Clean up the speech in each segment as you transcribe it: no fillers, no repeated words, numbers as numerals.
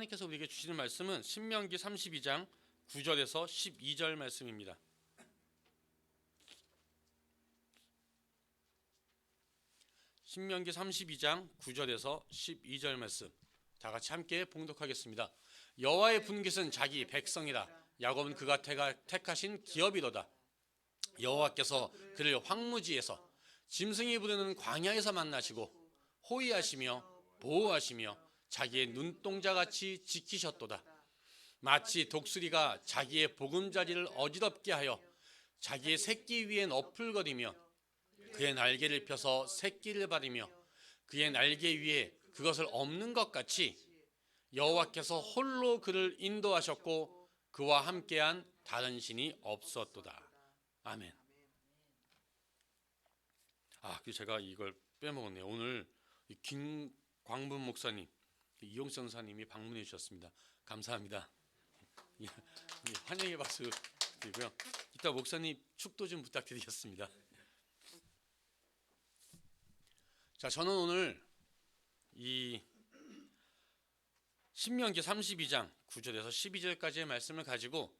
하나님께서 우리에게 주시는 말씀은 신명기 32장 9절에서 12절 말씀입니다. 신명기 32장 9절에서 12절 말씀 다 같이 함께 봉독하겠습니다. 여호와의 분깃은 자기 백성이라. 야곱은 그가 택하신 기업이로다. 여호와께서 그를 황무지에서 짐승이 부르는 광야에서 만나시고 호위하시며 보호하시며 자기의 눈동자같이 지키셨도다. 마치 독수리가 자기의 보금자리를 어지럽게 하여 자기의 새끼 위에 너풀거리며 그의 날개를 펴서 새끼를 바르며 그의 날개 위에 그것을 엎는 것 같이 여호와께서 홀로 그를 인도하셨고 그와 함께한 다른 신이 없었도다. 아멘. 그리고 제가 이걸 빼먹었네요. 오늘 김광분 목사님, 이용성 사님이 방문해 주셨습니다. 감사합니다. 환영의 박수 드리고요. 이따 목사님 축도 좀 부탁드리겠습니다. 자, 저는 오늘 이 신명기 32장 9절에서 12절까지의 말씀을 가지고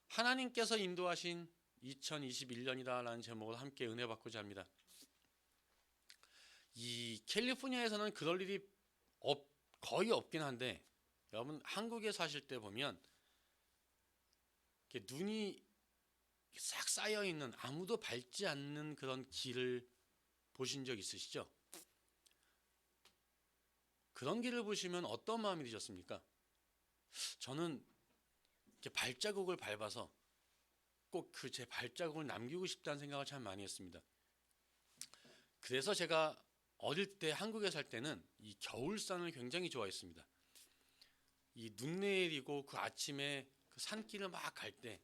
하나님께서 인도하신 2021년이다라는 제목으로 함께 은혜 받고자 합니다. 이 캘리포니아에서는 그럴 일이 거의 없긴 한데 여러분 한국에 사실 때 보면 이렇게 눈이 싹 쌓여 있는 아무도 밟지 않는 그런 길을 보신 적 있으시죠? 그런 길을 보시면 어떤 마음이 드셨습니까? 저는 이렇게 발자국을 밟아서 꼭 그 제 발자국을 남기고 싶다는 생각을 참 많이 했습니다. 그래서 제가 어릴 때 한국에 살 때는 이 겨울산을 굉장히 좋아했습니다. 이 눈 내리고 그 아침에 그 산길을 막 갈 때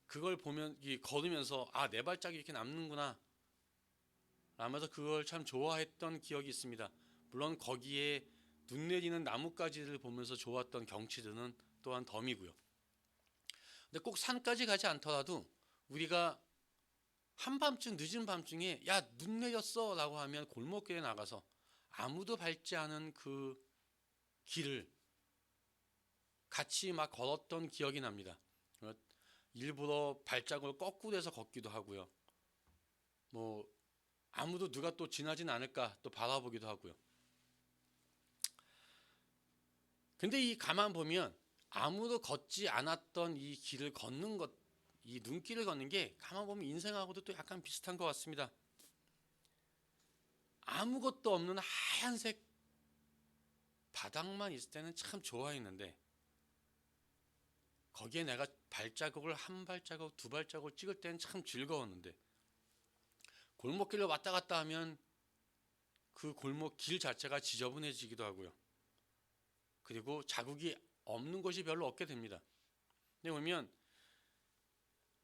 그걸 보면 걸으면서 내 발자국이 이렇게 남는구나 라면서 그걸 참 좋아했던 기억이 있습니다. 물론 거기에 눈 내리는 나뭇가지를 보면서 좋았던 경치들은 또한 덤이고요. 근데 꼭 산까지 가지 않더라도 우리가 한밤중 늦은 밤중에 야 눈 내렸어 라고 하면 골목길에 나가서 아무도 밟지 않은 그 길을 같이 막 걸었던 기억이 납니다. 일부러 발자국을 거꾸로 해서 걷기도 하고요. 아무도 누가 또 지나진 않을까 또 바라보기도 하고요. 근데 이 가만 보면 아무도 걷지 않았던 이 길을 걷는 것, 이 눈길을 걷는 게 가만 보면 인생하고도 또 약간 비슷한 것 같습니다. 아무것도 없는 하얀색 바닥만 있을 때는 참 좋아했는데 거기에 내가 발자국을 한 발자국, 두 발자국 찍을 때는 참 즐거웠는데 골목길로 왔다 갔다 하면 그 골목 길 자체가 지저분해지기도 하고요. 그리고 자국이 없는 것이 별로 없게 됩니다. 근데 보면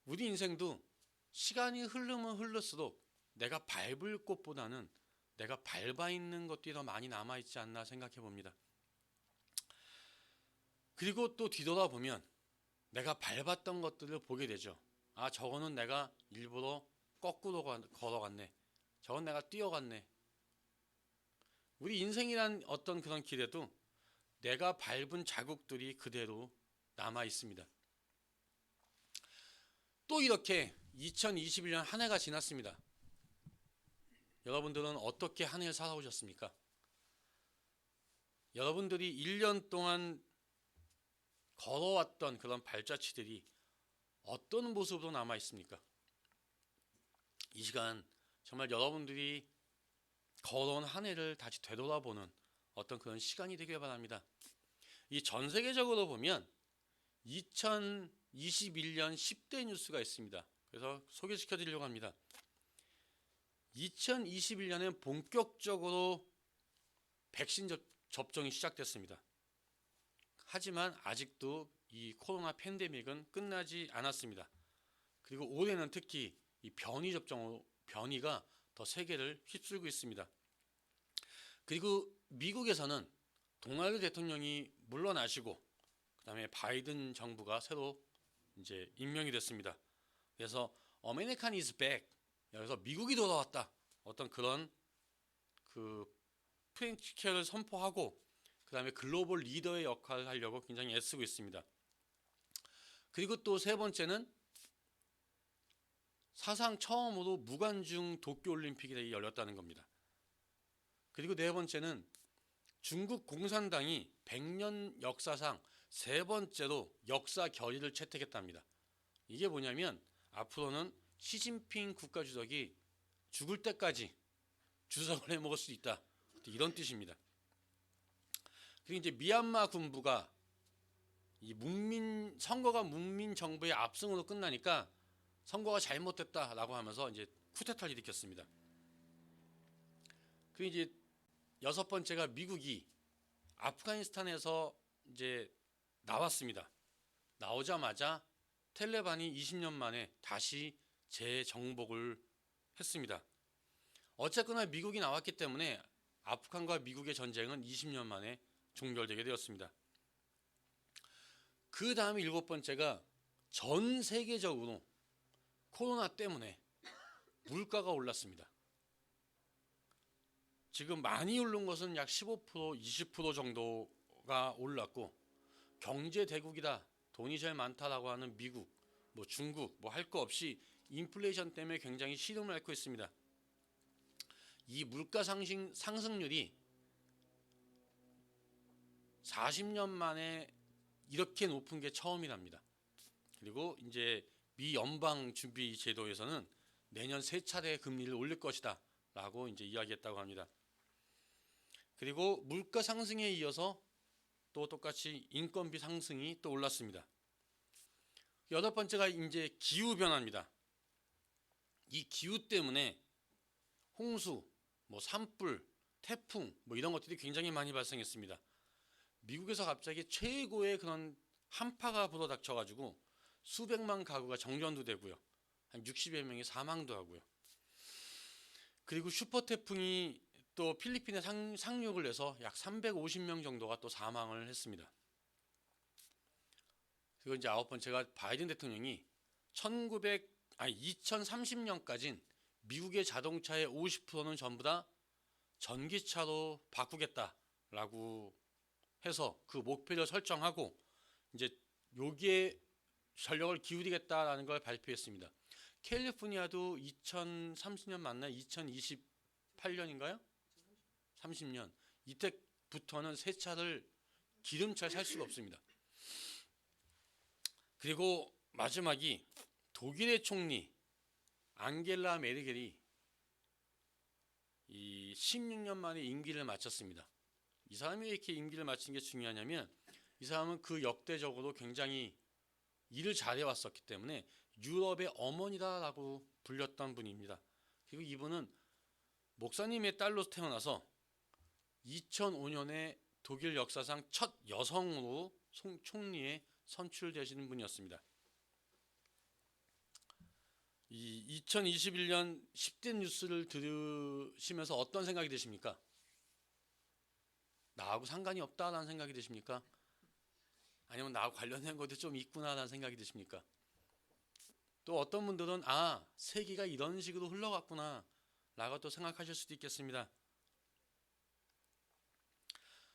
우리 인생도 시간이 흐르면 흐를수록 내가 밟을 곳보다는 내가 밟아 있는 것들이 더 많이 남아있지 않나 생각해 봅니다. 그리고 또 뒤돌아보면 내가 밟았던 것들을 보게 되죠. 저거는 내가 일부러 거꾸로 걸어갔네. 저건 내가 뛰어갔네. 우리 인생이란 어떤 그런 길에도 내가 밟은 자국들이 그대로 남아 있습니다. 또 이렇게 2021년 한 해가 지났습니다. 여러분들은 어떻게 한 해를 살아오셨습니까? 여러분들이 1년 동안 걸어왔던 그런 발자취들이 어떤 모습으로 남아 있습니까? 이 시간 정말 여러분들이 걸어온 한 해를 다시 되돌아보는 어떤 그런 시간이 되길 바랍니다. 이 전 세계적으로 보면 2021년 10대 뉴스가 있습니다. 그래서 소개시켜 드리려고 합니다. 2021년엔 본격적으로 백신 접종이 시작됐습니다. 하지만 아직도 이 코로나 팬데믹은 끝나지 않았습니다. 그리고 올해는 특히 이 변이 접종으로 변이가 더 세계를 휩쓸고 있습니다. 그리고 미국에서는 도널드 대통령이 물러나시고 그다음에 바이든 정부가 새로 이제 임명이 됐습니다. 그래서 American is back. 여기서 미국이 돌아왔다. 어떤 그런 그 프랭키케를 선포하고 그 다음에 글로벌 리더의 역할을 하려고 굉장히 애쓰고 있습니다. 그리고 또 세 번째는 사상 처음으로 무관중 도쿄올림픽이 열렸다는 겁니다. 그리고 네 번째는 중국 공산당이 100년 역사상 세 번째로 역사 결의를 채택했답니다. 이게 뭐냐면 앞으로는 시진핑 국가주석이 죽을 때까지 주석을 해먹을 수 있다, 이런 뜻입니다. 그리고 이제 미얀마 군부가 이 선거가 문민 정부의 압승으로 끝나니까 선거가 잘못됐다라고 하면서 이제 쿠데타를 일으켰습니다. 그리고 이제 여섯 번째가 미국이 아프가니스탄에서 이제 나왔습니다. 나오자마자 텔레반이 20년 만에 다시 재정복을 했습니다. 어쨌거나 미국이 나왔기 때문에 아프간과 미국의 전쟁은 20년 만에 종결되게 되었습니다. 그 다음에 일곱 번째가 전 세계적으로 코로나 때문에 물가가 올랐습니다. 지금 많이 오른 것은 약 15%, 20% 정도가 올랐고, 경제 대국이다, 돈이 제일 많다라고 하는 미국, 중국, 할 거 없이 인플레이션 때문에 굉장히 시름을 앓고 있습니다. 이 물가 상승률이 40년 만에 이렇게 높은 게 처음이랍니다. 그리고 이제 미 연방 준비 제도에서는 내년 세 차례 금리를 올릴 것이다 라고 이제 이야기했다고 합니다. 그리고 물가 상승에 이어서 또 똑같이 인건비 상승이 또 올랐습니다. 여덟 번째가 이제 기후 변화입니다. 이 기후 때문에 홍수, 산불, 태풍 이런 것들이 굉장히 많이 발생했습니다. 미국에서 갑자기 최고의 그런 한파가 불어닥쳐가지고 수백만 가구가 정전도 되고요. 한 60여 명이 사망도 하고요. 그리고 슈퍼 태풍이 또 필리핀에 상륙을 해서 약 350명 정도가 또 사망을 했습니다. 그리고 이제 아홉 번째가 바이든 대통령이 2030년까지는 미국의 자동차의 50%는 전부 다 전기차로 바꾸겠다라고 해서 그 목표를 설정하고 이제 여기에 전력을 기울이겠다라는 걸 발표했습니다. 캘리포니아도 2030년 맞나요? 2028년인가요? 30년. 이때부터는 새 차를 기름차를 살 수가 없습니다. 그리고 마지막이 독일의 총리 앙겔라 메르켈이 이 16년 만에 임기를 마쳤습니다. 이 사람이 왜 이렇게 임기를 마친 게 중요하냐면 이 사람은 그 역대적으로 굉장히 일을 잘해왔었기 때문에 유럽의 어머니다라고 불렸던 분입니다. 그리고 이분은 목사님의 딸로 태어나서 2005년에 독일 역사상 첫 여성으로 총리에 선출되시는 분이었습니다. 이 2021년 10대 뉴스를 들으시면서 어떤 생각이 드십니까? 나하고 상관이 없다라는 생각이 드십니까? 아니면 나하고 관련된 것도 좀 있구나라는 생각이 드십니까? 또 어떤 분들은 세기가 이런 식으로 흘러갔구나 라고 또 생각하실 수도 있겠습니다.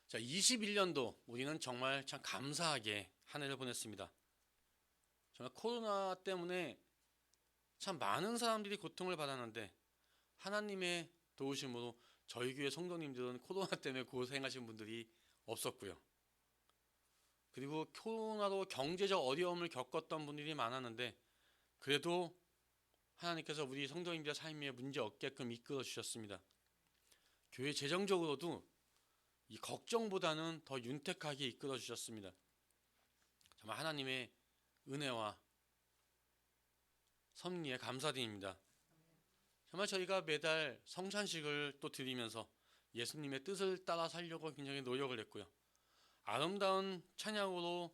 자, 21년도 우리는 정말 참 감사하게 한 해를 보냈습니다. 정말 코로나 때문에 참 많은 사람들이 고통을 받았는데 하나님의 도우심으로 저희 교회 성도님들은 코로나 때문에 고생하신 분들이 없었고요. 그리고 코로나로 경제적 어려움을 겪었던 분들이 많았는데 그래도 하나님께서 우리 성도님들 삶에 문제 없게끔 이끌어 주셨습니다. 교회 재정적으로도 이 걱정보다는 더 윤택하게 이끌어 주셨습니다. 정말 하나님의 은혜와 섭리에 감사드립니다. 정말 저희가 매달 성찬식을 또 드리면서 예수님의 뜻을 따라 살려고 굉장히 노력을 했고요. 아름다운 찬양으로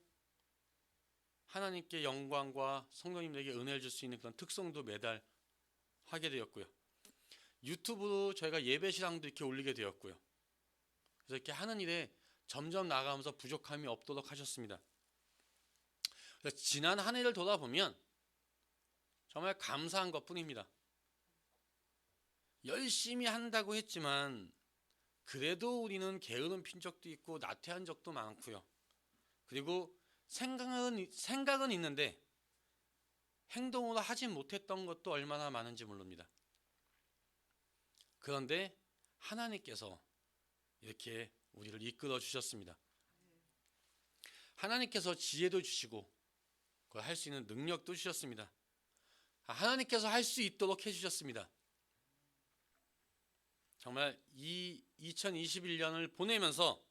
하나님께 영광과 성도님들에게 은혜를 줄 수 있는 그런 특성도 매달 하게 되었고요. 유튜브로 저희가 예배시랑도 이렇게 올리게 되었고요. 그래서 이렇게 하는 일에 점점 나아가면서 부족함이 없도록 하셨습니다. 그래서 지난 한 해를 돌아보면 정말 감사한 것뿐입니다. 열심히 한다고 했지만 그래도 우리는 게으름 핀 적도 있고 나태한 적도 많고요. 그리고 생각은 있는데 행동으로 하지 못했던 것도 얼마나 많은지 모릅니다. 그런데 하나님께서 이렇게 우리를 이끌어 주셨습니다. 하나님께서 지혜도 주시고 그걸 할 수 있는 능력도 주셨습니다. 하나님께서 할 수 있도록 해주셨습니다. 정말 이 2021년을 보내면서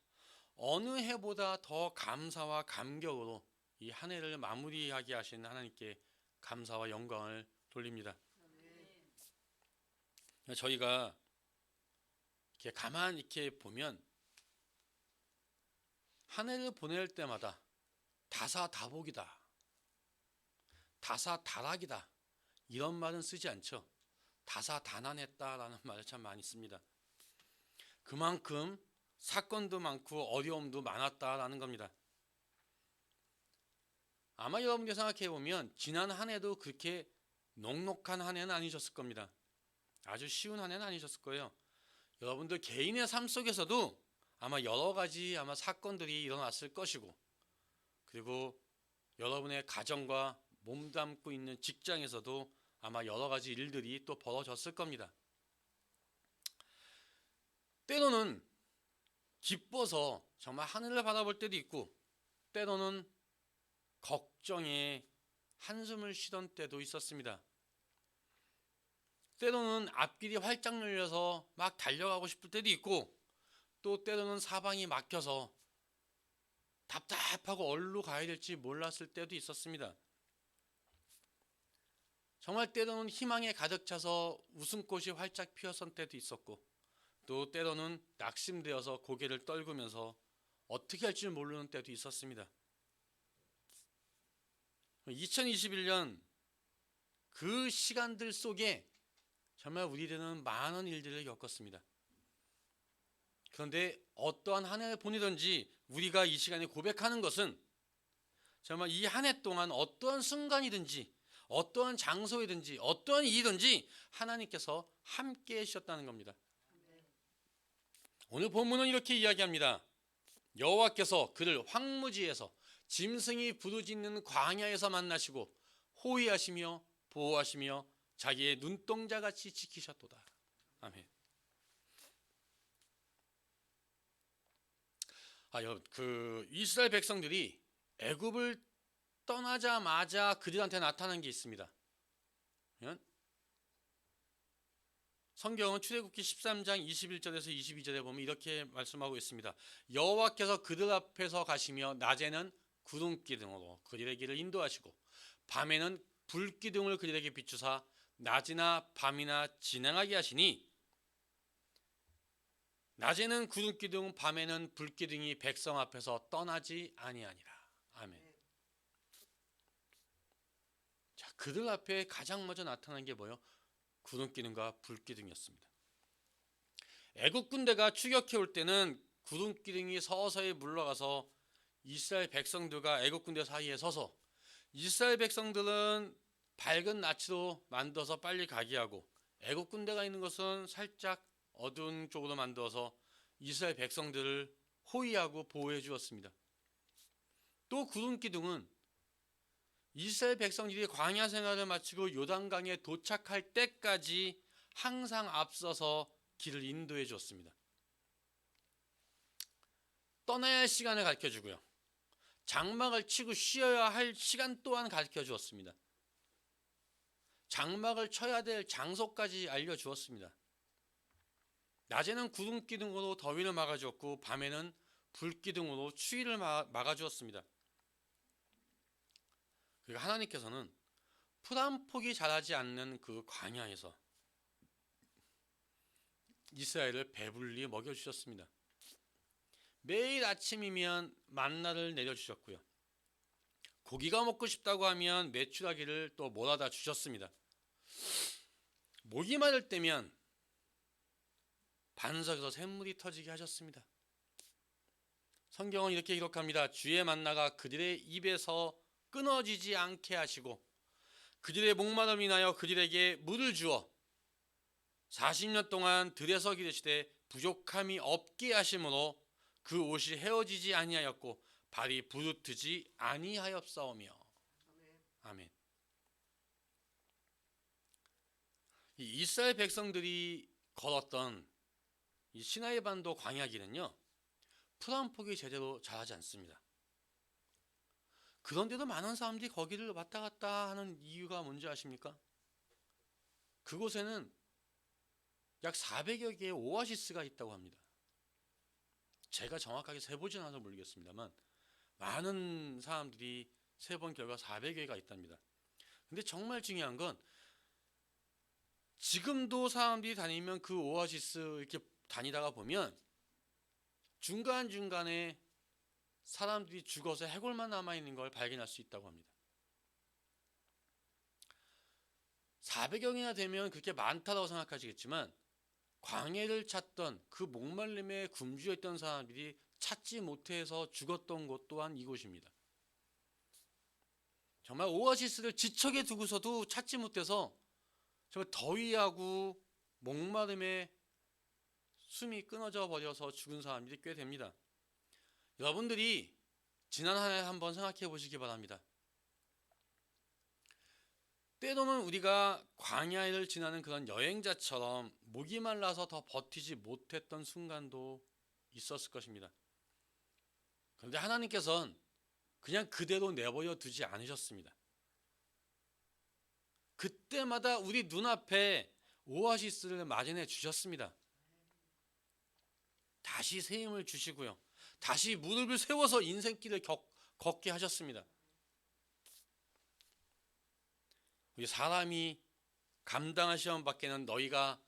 어느 해보다 더 감사와 감격으로 이 한 해를 마무리하게 하신 하나님께 감사와 영광을 돌립니다. 저희가 이렇게 가만히 이렇게 보면 한 해를 보낼 때마다 다사다복이다, 다사다락이다 이런 말은 쓰지 않죠. 다사다난했다라는 말을 참 많이 씁니다. 그만큼 사건도 많고 어려움도 많았다라는 겁니다. 아마 여러분들 생각해 보면 지난 한 해도 그렇게 녹록한 한 해는 아니셨을 겁니다. 아주 쉬운 한 해는 아니셨을 거예요. 여러분들 개인의 삶 속에서도 아마 여러 가지 사건들이 일어났을 것이고, 그리고 여러분의 가정과 몸담고 있는 직장에서도 아마 여러 가지 일들이 또 벌어졌을 겁니다. 때로는 기뻐서 정말 하늘을 바라볼 때도 있고, 때로는 걱정에 한숨을 쉬던 때도 있었습니다. 때로는 앞길이 활짝 열려서 막 달려가고 싶을 때도 있고, 또 때로는 사방이 막혀서 답답하고 어디로 가야 될지 몰랐을 때도 있었습니다. 정말 때로는 희망에 가득 차서 웃음꽃이 활짝 피었을 때도 있었고, 또 때로는 낙심되어서 고개를 떨구면서 어떻게 할지 모르는 때도 있었습니다. 2021년 그 시간들 속에 정말 우리들은 많은 일들을 겪었습니다. 그런데 어떠한 한 해를 보내든지 우리가 이 시간에 고백하는 것은 정말 이 한 해 동안 어떠한 순간이든지 어떠한 장소이든지 어떠한 일이든지 하나님께서 함께 해주셨다는 겁니다. 오늘 본문은 이렇게 이야기합니다. 여호와께서 그를 황무지에서 짐승이 부르짖는 광야에서 만나시고 호위하시며 보호하시며 자기의 눈동자같이 지키셨도다. 아멘. 여러분, 이스라엘 백성들이 애굽을 떠나자마자 그들한테 나타난 게 있습니다. 성경은 출애굽기 13장 21절에서 22절에 보면 이렇게 말씀하고 있습니다. 여호와께서 그들 앞에서 가시며 낮에는 구름기둥으로 그들의 길을 인도하시고 밤에는 불기둥을 그들에게 비추사 낮이나 밤이나 진행하게 하시니 낮에는 구름기둥 밤에는 불기둥이 백성 앞에서 떠나지 아니하니라. 아멘. 자, 그들 앞에 가장 먼저 나타난 게 뭐예요? 구름기둥과 불기둥이었습니다. 애국 군대가 추격해 올 때는 구름기둥이 서서히 물러가서 이스라엘 백성들과 애국 군대 사이에 서서 이스라엘 백성들은 밝은 낯으로 만들어서 빨리 가게 하고 애국 군대가 있는 것은 살짝 어두운 쪽으로 만들어서 이스라엘 백성들을 호위하고 보호해 주었습니다. 또 구름기둥은 이스라엘 백성들이 광야 생활을 마치고 요단강에 도착할 때까지 항상 앞서서 길을 인도해 주었습니다. 떠나야 할 시간을 가르쳐 주고요. 장막을 치고 쉬어야 할 시간 또한 가르쳐 주었습니다. 장막을 쳐야 될 장소까지 알려주었습니다. 낮에는 구름기둥으로 더위를 막아주었고 밤에는 불기둥으로 추위를 막아주었습니다. 그리고 하나님께서는 풀 한 폭이 자라지 않는 그 광야에서 이스라엘을 배불리 먹여주셨습니다. 매일 아침이면 만나를 내려주셨고요. 고기가 먹고 싶다고 하면 메추라기를 또 몰아다 주셨습니다. 목이 마를 때면 반석에서 샘물이 터지게 하셨습니다. 성경은 이렇게 기록합니다. 주의 만나가 그들의 입에서 끊어지지 않게 하시고 그들의 목마름을 인하여 그들에게 물을 주어 40년 동안 들에서 기르시되 부족함이 없게 하심으로 그 옷이 헤어지지 아니하였고 발이 부르트지 아니하였사오며. 아멘. 이 이스라엘 백성들이 걸었던 이 시나이 반도 광야길은요, 풀한 폭이 제대로 자라지 않습니다. 그런데도 많은 사람들이 거기를 왔다 갔다 하는 이유가 뭔지 아십니까? 그곳에는 약 400여 개의 오아시스가 있다고 합니다. 제가 정확하게 세보진 않아서 모르겠습니다만 많은 사람들이 세본 결과 400개가 있답니다. 근데 정말 중요한 건 지금도 사람들이 다니면 그 오아시스 이렇게 다니다가 보면 중간중간에 사람들이 죽어서 해골만 남아있는 걸 발견할 수 있다고 합니다. 400여 개나 되면 그렇게 많다고 생각하시겠지만 광해를 찾던 그 목말림에 굶주렸던 사람들이 찾지 못해서 죽었던 곳 또한 이곳입니다. 정말 오아시스를 지척에 두고서도 찾지 못해서 정말 더위하고 목마름에 숨이 끊어져 버려서 죽은 사람들이 꽤 됩니다. 여러분들이 지난 한 해 한번 생각해 보시기 바랍니다. 때로는 우리가 광야를 지나는 그런 여행자처럼 목이 말라서 더 버티지 못했던 순간도 있었을 것입니다. 그런데 하나님께서는 그냥 그대로 내버려 두지 않으셨습니다. 그때마다 우리 눈앞에 오아시스를 마련해 주셨습니다. 다시 새 힘을 주시고요. 다시 무릎을 세워서 인생길을 걷게 하셨습니다. 우리 사람이 감당할 시험 밖에는 너희가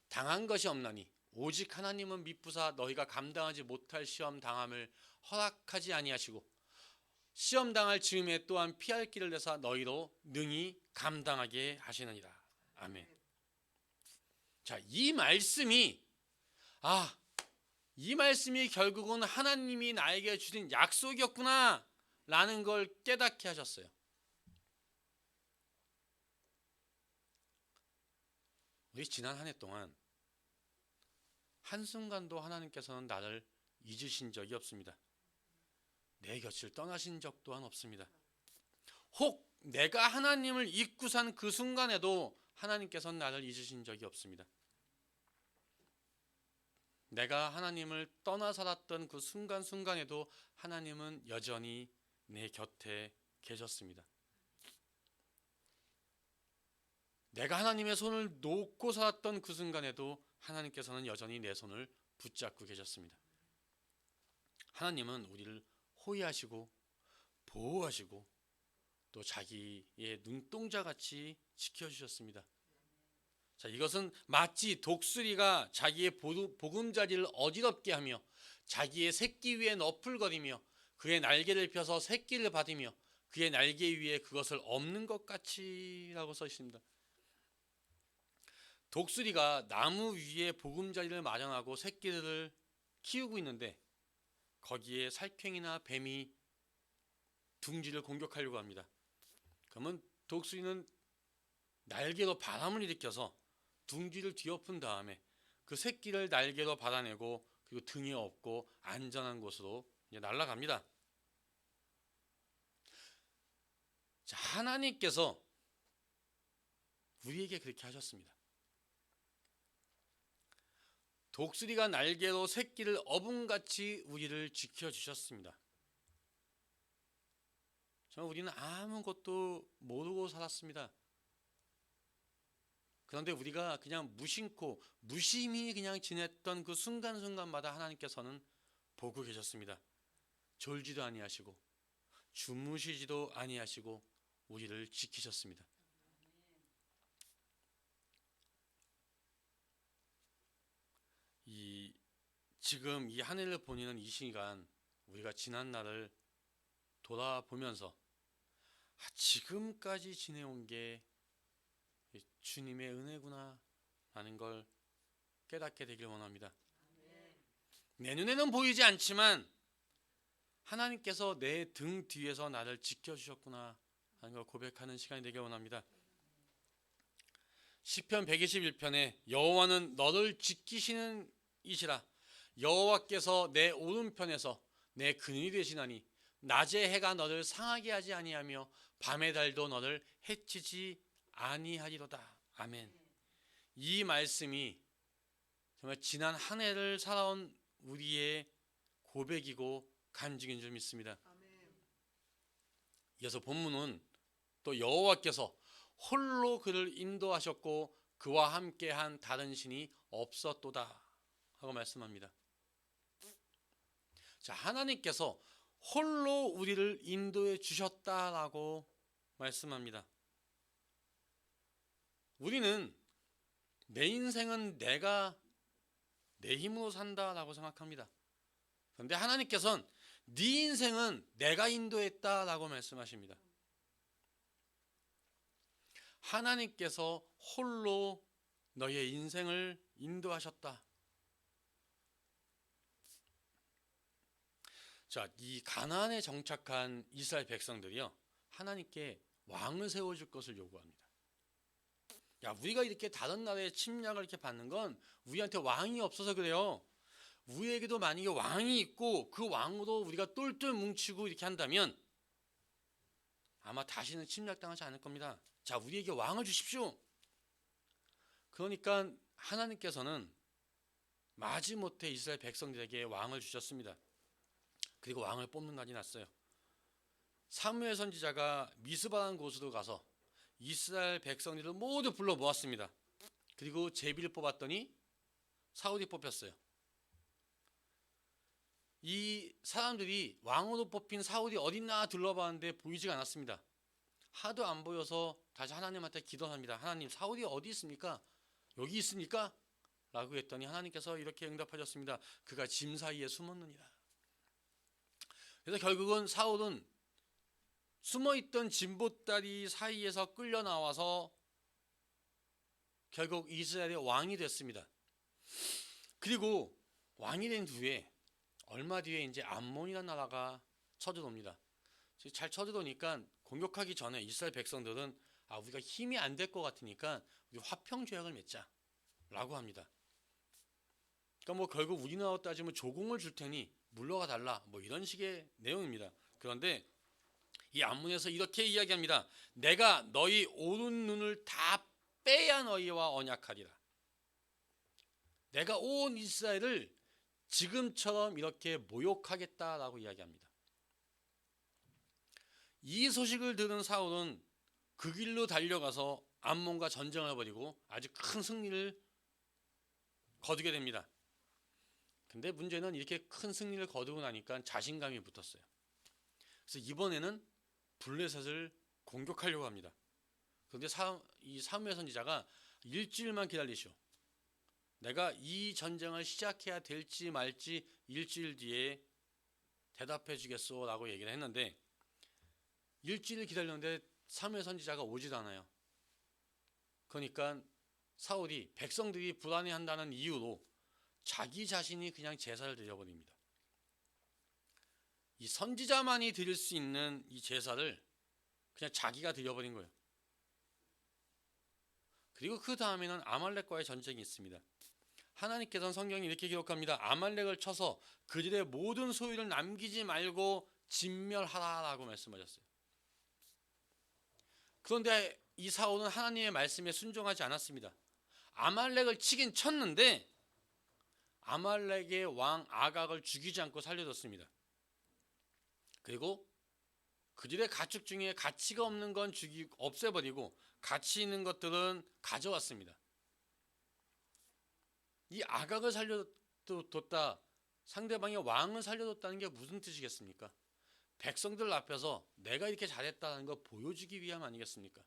당한 것이 없나니 오직 하나님은 미쁘사 너희가 감당하지 못할 시험 당함을 허락하지 아니하시고 시험 당할 즈음에 또한 피할 길을 내사 너희로 능히 감당하게 하시느니라. 아멘. 자, 이 말씀이 결국은 하나님이 나에게 주신 약속이었구나 라는 걸 깨닫게 하셨어요. 우리 지난 한 해 동안 한순간도 하나님께서는 나를 잊으신 적이 없습니다. 내 곁을 떠나신 적 또한 없습니다. 혹 내가 하나님을 잊고 산 그 순간에도 하나님께서는 나를 잊으신 적이 없습니다. 내가 하나님을 떠나 살았던 그 순간순간에도 하나님은 여전히 내 곁에 계셨습니다. 내가 하나님의 손을 놓고 살았던 그 순간에도 하나님께서는 여전히 내 손을 붙잡고 계셨습니다. 하나님은 우리를 호위하시고 보호하시고 또 자기의 눈동자같이 지켜주셨습니다. 자, 이것은 마치 독수리가 자기의 보금자리를 어지럽게 하며 자기의 새끼 위에 너풀거리며 그의 날개를 펴서 새끼를 받으며 그의 날개 위에 그것을 엎는 것 같이라고 써 있습니다. 독수리가 나무 위에 보금자리를 마련하고 새끼들을 키우고 있는데 거기에 살쾡이나 뱀이 둥지를 공격하려고 합니다. 그러면 독수리는 날개로 바람을 일으켜서 둥지를 뒤엎은 다음에 그 새끼를 날개로 받아내고 그리고 등에 업고 안전한 곳으로 이제 날아갑니다. 자, 하나님께서 우리에게 그렇게 하셨습니다. 독수리가 날개로 새끼를 어분같이 우리를 지켜주셨습니다. 정말 우리는 아무것도 모르고 살았습니다. 그런데 우리가 그냥 무심코 무심히 그냥 지냈던 그 순간순간마다 하나님께서는 보고 계셨습니다. 졸지도 아니하시고 주무시지도 아니하시고 우리를 지키셨습니다. 지금 이 하늘을 보내는 이 시간 우리가 지난 날을 돌아보면서 지금까지 지내온 게 주님의 은혜구나 라는 걸 깨닫게 되길 원합니다. 내 눈에는 보이지 않지만 하나님께서 내 등 뒤에서 나를 지켜주셨구나 하는 걸 고백하는 시간이 되길 원합니다. 시편 121편에 여호와는 너를 지키시는 이시라. 여호와께서 내 오른편에서 내 근이 되시나니 낮의 해가 너를 상하게 하지 아니하며 밤의 달도 너를 해치지 아니하리로다. 아멘. 이 말씀이 정말 지난 한 해를 살아온 우리의 고백이고 간증인 줄 믿습니다. 이어서 본문은 또 여호와께서 홀로 그를 인도하셨고 그와 함께한 다른 신이 없었도다 하고 말씀합니다. 자, 하나님께서 홀로 우리를 인도해 주셨다라고 말씀합니다. 우리는 내 인생은 내가 내 힘으로 산다라고 생각합니다. 그런데 하나님께서는 네 인생은 내가 인도했다라고 말씀하십니다. 하나님께서 홀로 너의 인생을 인도하셨다. 자, 이 가나안에 정착한 이스라엘 백성들이요, 하나님께 왕을 세워줄 것을 요구합니다. 야, 우리가 이렇게 다른 나라의 침략을 이렇게 받는 건 우리한테 왕이 없어서 그래요. 우리에게도 만약에 왕이 있고 그 왕으로 우리가 똘똘 뭉치고 이렇게 한다면 아마 다시는 침략당하지 않을 겁니다. 자, 우리에게 왕을 주십시오. 그러니까 하나님께서는 마지못해 이스라엘 백성들에게 왕을 주셨습니다. 그리고 왕을 뽑는 날이 났어요. 사무엘 선지자가 미스바라는 곳으로 가서 이스라엘 백성들을 모두 불러 모았습니다. 그리고 제비를 뽑았더니 사울이 뽑혔어요. 이 사람들이 왕으로 뽑힌 사울이 어딨나 둘러봤는데 보이지가 않았습니다. 하도 안 보여서 다시 하나님한테 기도합니다. 하나님, 사울이 어디 있습니까? 여기 있습니까? 라고 했더니 하나님께서 이렇게 응답하셨습니다. 그가 짐 사이에 숨었느니라. 그래서 결국은 사울은 숨어있던 짐보따리 사이에서 끌려 나와서 결국 이스라엘의 왕이 됐습니다. 그리고 왕이 된 후에 얼마 뒤에 이제 암몬이라는 나라가 쳐들어옵니다. 잘 쳐들어오니까 공격하기 전에 이스라엘 백성들은 우리가 힘이 안 될 것 같으니까 우리 화평 조약을 맺자라고 합니다. 그러니까 뭐 결국 우리나라로 따지면 조공을 줄 테니 물러가 달라, 뭐 이런 식의 내용입니다. 그런데 이 암문에서 이렇게 이야기합니다. 내가 너희 오른 눈을 다 빼야 너희와 언약하리라. 내가 온 이스라엘을 지금처럼 이렇게 모욕하겠다라고 이야기합니다. 이 소식을 들은 사울은 그 길로 달려가서 암몬과 전쟁을 벌이고 아주 큰 승리를 거두게 됩니다. 근데 문제는 이렇게 큰 승리를 거두고 나니까 자신감이 붙었어요. 그래서 이번에는 블레셋을 공격하려고 합니다. 그런데 이 사무엘 선지자가 일주일만 기다리시오. 내가 이 전쟁을 시작해야 될지 말지 일주일 뒤에 대답해 주겠소 라고 얘기를 했는데 일주일 기다렸는데 사무엘 선지자가 오지도 않아요. 그러니까 사울이 백성들이 불안해한다는 이유로 자기 자신이 그냥 제사를 드려버립니다. 이 선지자만이 드릴 수 있는 이 제사를 그냥 자기가 드려버린 거예요. 그리고 그 다음에는 아말렉과의 전쟁이 있습니다. 하나님께서는 성경에 이렇게 기록합니다. 아말렉을 쳐서 그들의 모든 소유를 남기지 말고 진멸하라라고 말씀하셨어요. 그런데 이 사울은 하나님의 말씀에 순종하지 않았습니다. 아말렉을 치긴 쳤는데 아말렉의 왕 아각을 죽이지 않고 살려뒀습니다. 그리고 그들의 가축 중에 가치가 없는 건 없애버리고 가치 있는 것들은 가져왔습니다. 이 아각을 살려뒀다, 상대방의 왕을 살려뒀다는 게 무슨 뜻이겠습니까? 백성들 앞에서 내가 이렇게 잘했다는 거 보여주기 위함 아니겠습니까?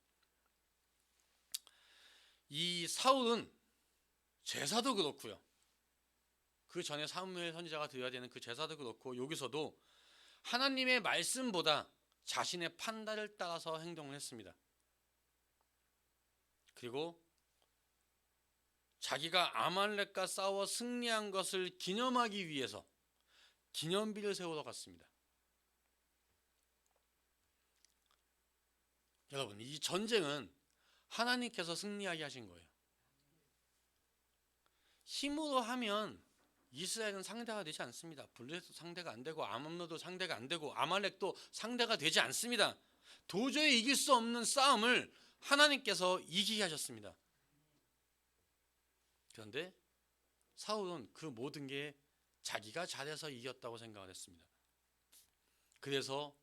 이 사울은 제사도 그렇고요. 그 전에 사무엘 선지자가 드려야 되는 그 제사도 그렇고 여기서도 하나님의 말씀보다 자신의 판단을 따라서 행동을 했습니다. 그리고 자기가 아말렉과 싸워 승리한 것을 기념하기 위해서 기념비를 세우러 갔습니다. 여러분, 이 전쟁은 하나님께서 승리하게 하신 거예요. 힘으로 하면 이스라엘은 상대가 되지 않습니다. 블레셋도 상대가 안 되고 아몬노도 상대가 안 되고 아말렉도 상대가 되지 않습니다. 도저히 이길 수 없는 싸움을 하나님께서 이기게 하셨습니다. 그런데 사울은 그 모든 게 자기가 잘해서 이겼다고 생각을 했습니다. 그래서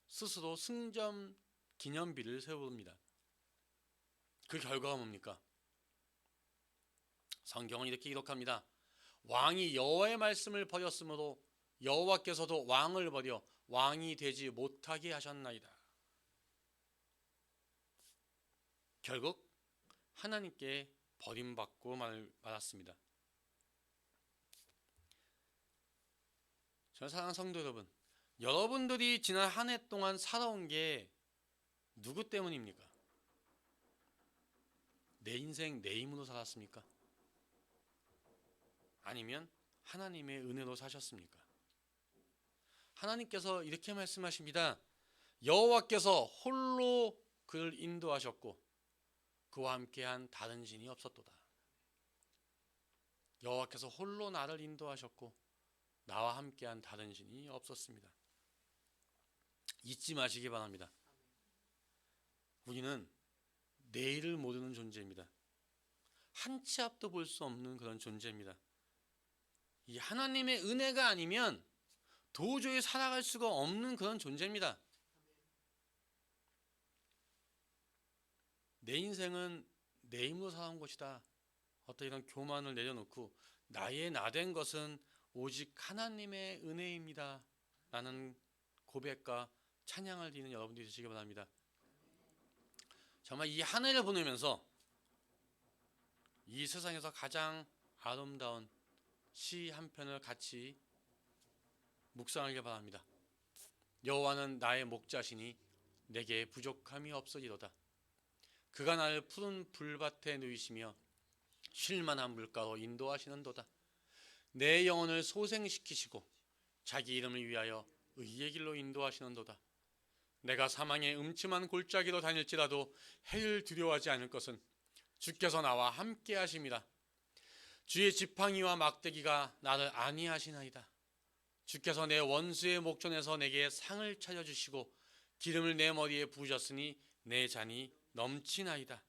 스스로 승전 기념비를 세웁니다. 그 결과가 뭡니까? 성경은 이렇게 기록합니다. 왕이 여호와의 말씀을 버렸으므로 여호와께서도 왕을 버려 왕이 되지 못하게 하셨나이다. 결국 하나님께 버림받고 말았습니다. 저는 사랑하는 성도 여러분, 여러분들이 지난 한 해 동안 살아온 게 누구 때문입니까? 내 인생 내 힘으로 살았습니까? 아니면 하나님의 은혜로 사셨습니까? 하나님께서 이렇게 말씀하십니다. 여호와께서 홀로 그를 인도하셨고 그와 함께한 다른 신이 없었도다. 여호와께서 홀로 나를 인도하셨고 나와 함께한 다른 신이 없었습니다. 잊지 마시기 바랍니다. 우리는 내일을 모르는 존재입니다. 한 치 앞도 볼 수 없는 그런 존재입니다. 이 하나님의 은혜가 아니면 도저히 살아갈 수가 없는 그런 존재입니다. 내 인생은 내 힘으로 살아온 것이다. 어떤 이런 교만을 내려놓고 나의 나된 것은 오직 하나님의 은혜입니다. 라는 고백과 찬양을 드리는 여러분들이 되시기 바랍니다. 정말 이 한 해를 보내면서 이 세상에서 가장 아름다운 시 한 편을 같이 묵상하길 바랍니다. 여호와는 나의 목자시니 내게 부족함이 없으리로다. 그가 나를 푸른 불밭에 누이시며 쉴만한 물가로 인도하시는도다. 내 영혼을 소생시키시고 자기 이름을 위하여 의의 길로 인도하시는도다. 내가 사망의 음침한 골짜기로 다닐지라도 해를 두려워하지 않을 것은 주께서 나와 함께 하심이라. 주의 지팡이와 막대기가 나를 안위하시나이다. 주께서 내 원수의 목전에서 내게 상을 차려주시고 기름을 내 머리에 부으셨으니 내 잔이 넘치나이다.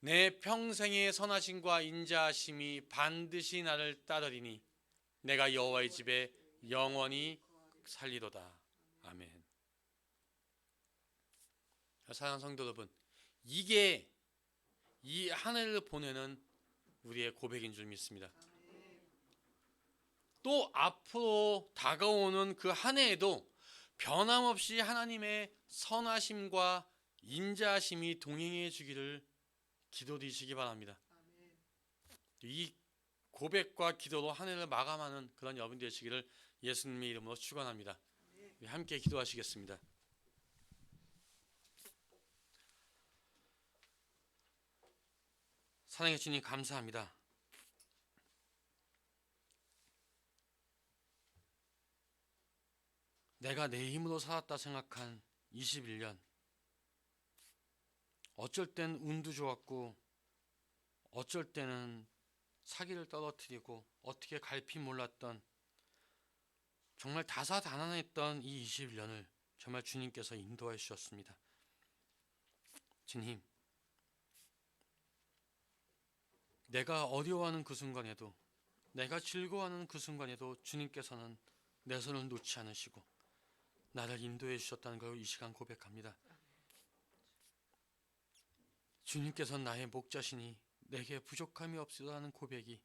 내 평생의 선하심과 인자하심이 반드시 나를 따르리니 내가 여호와의 집에 영원히 살리로다. 아멘. 사랑하는 성도 여러분, 이게 이 한 해를 보내는 우리의 고백인 줄 믿습니다. 또 앞으로 다가오는 그 한 해에도 변함없이 하나님의 선하심과 인자하심이 동행해 주기를 기도드리시기 바랍니다. 이 고백과 기도로 한 해를 마감하는 그런 여러분 되시기를 예수님의 이름으로 축원합니다. 함께 기도하시겠습니다. 사랑해 주님 감사합니다. 내가 내 힘으로 살았다 생각한 21년, 어쩔 땐 운도 좋았고 어쩔 때는 사기를 떨어뜨리고 어떻게 갈피 몰랐던 정말 다사다난했던 이 21년을 정말 주님께서 인도해 주셨습니다. 주님, 내가 어려워하는 그 순간에도, 내가 즐거워하는 그 순간에도 주님께서는 내 손을 놓지 않으시고 나를 인도해 주셨다는 걸 이 시간 고백합니다. 주님께서는 나의 목자시니 내게 부족함이 없으라는 고백이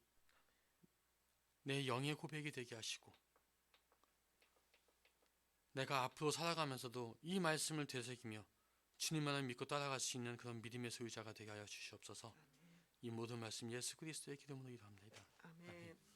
내 영의 고백이 되게 하시고, 내가 앞으로 살아가면서도 이 말씀을 되새기며 주님만을 믿고 따라갈 수 있는 그런 믿음의 소유자가 되게 하여 주시옵소서. 이 모든 말씀 예수 그리스도의 기름으로 기도합니다. 아멘.